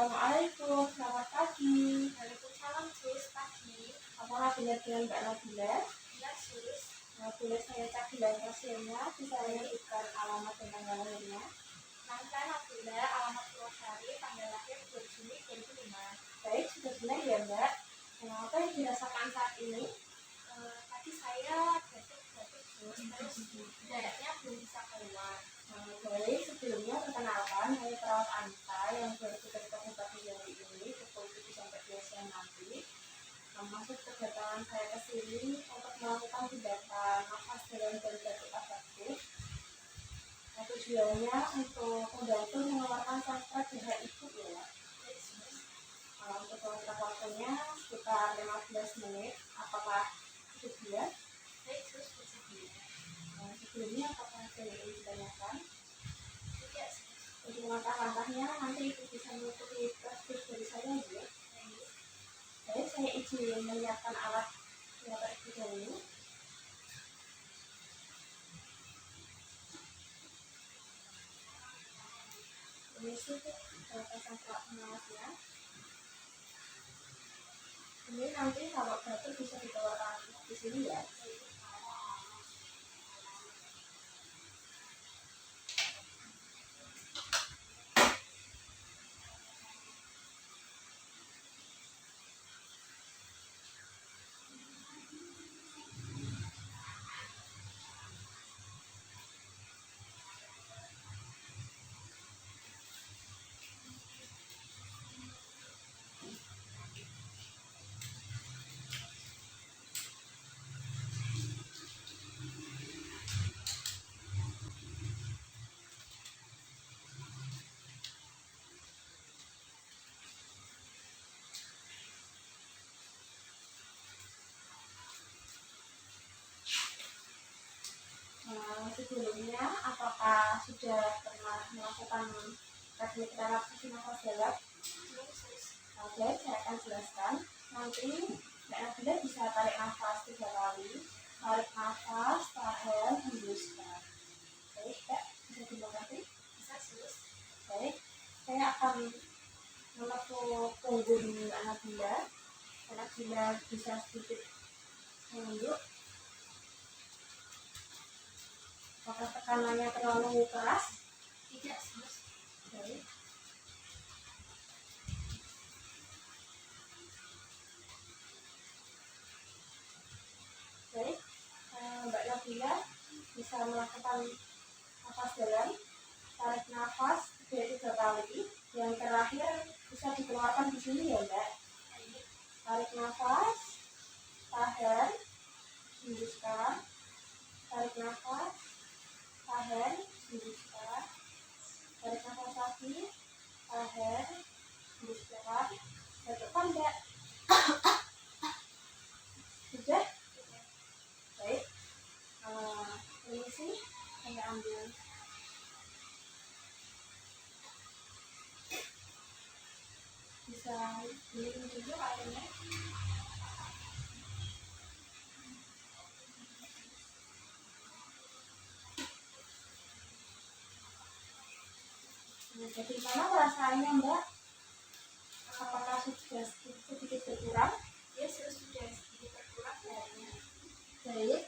Assalamualaikum, selamat pagi. Waalaikumsalam sus, pagi. Apakah benar dengan Mbak Nabila? Ya sus. Boleh saya cek bilang hasilnya, bisa menyebutkan alamat dan tanggal lahirnya? Nangka Nabila, alamat Purwosari, tanggal lahir 2 Juni 2005. Baik, sudah benar ya Mbak. Apa yang dirasakan saat ini? Tadi saya batuk-batuk sus, terus darahnya belum bisa keluar. Baik, sebelumnya perkenalkan, saya perawat Anita yang baru bekerja di hari ini pukul 7 sampai 2 siang nanti. Masuk kedatangan saya ke sini untuk melakukan tindakan nafas dalam dan batuk efektif. Tujuannya untuk membantu mengeluarkan sentral darah ibu ya. Untuk kontrak waktunya sekitar 15 menit. Apakah bersedia? Baik sus, bersedia. Sebelumnya apakah saya ingin ditanyakan? Tidak sus. Untuk langkah-langkahnya nanti ibu bisa mengikuti prosedur dari saya ya. Baik, saya izin menyiapkan alat terlebih dahulu. Ini sih pasang pelak pengalasnya. Ini nanti kalau batuk bisa dikeluarkan di sini ya. Sebelumnya, apakah sudah pernah melakukan teknik relaksasi nafas dalam? Oke, saya akan jelaskan. Nanti Mbak Nabila bisa tarik nafas 3 kali. Tarik nafas, tahan, hembuskan. Baik, Mbak, bisa dimengerti? Bisa sus. Baik, saya akan menepuk punggung Mbak Nabila. Mbak Nabila bisa sedikit menunduk. Apakah tekanannya terlalu keras? Tidak sus. Baik. Baik, Mbak Nabila bisa melakukan nafas dalam, tarik nafas 3 kali. Yang terakhir bisa dikeluarkan di sini ya Mbak. Tarik nafas, tahan, hembuskan. Tarik nafas, tahan, hembuskan. Tarik nafas lagi, tahan, hembuskan. Batukkan Mbak. Sudah? Baik. Ini sih saya ambil bisa diminum dulu airnya. Jadi mana perasaannya Mbak? Apakah sudah sedikit berkurang? Ya sus, sudah sedikit berkurang darahnya. Baik.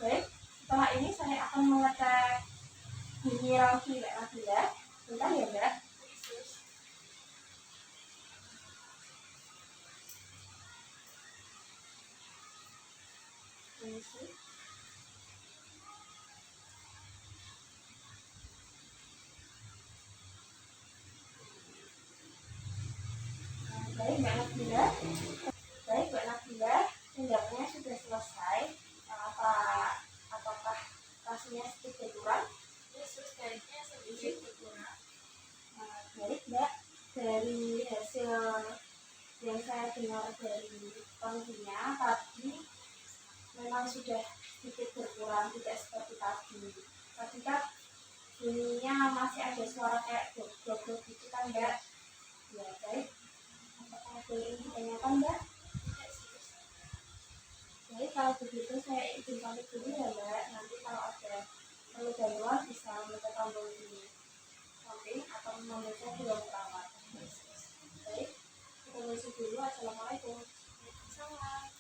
Baik. Setelah ini saya akan mengecek bunyi rangki Mbak Nabila. Bentar ya Mbak. Sus. Ini sih. Baik Mbak Nabila. Baik Mbak Nabila, tindakannya sudah selesai. Apakah rasanya sedikit berkurang? Ya sus, darahnya sedikit berkurang. Baik Mbak, dari hasil yang saya dengar dari penghuninya tadi memang sudah sedikit berkurang, tidak seperti tadi. Tadi kan bunyinya masih ada suara kayak dok gitu kan Mbak. Ya baik, apakah ada yang ditanyakan Mbak? Baik, kalau begitu saya izin pamit dulu ya Mbak. Nanti kalau ada perlu bantuan bisa menekan tombol di samping atau membaca di ruang perawat. Assalamualaikum. Waalaikumsalam.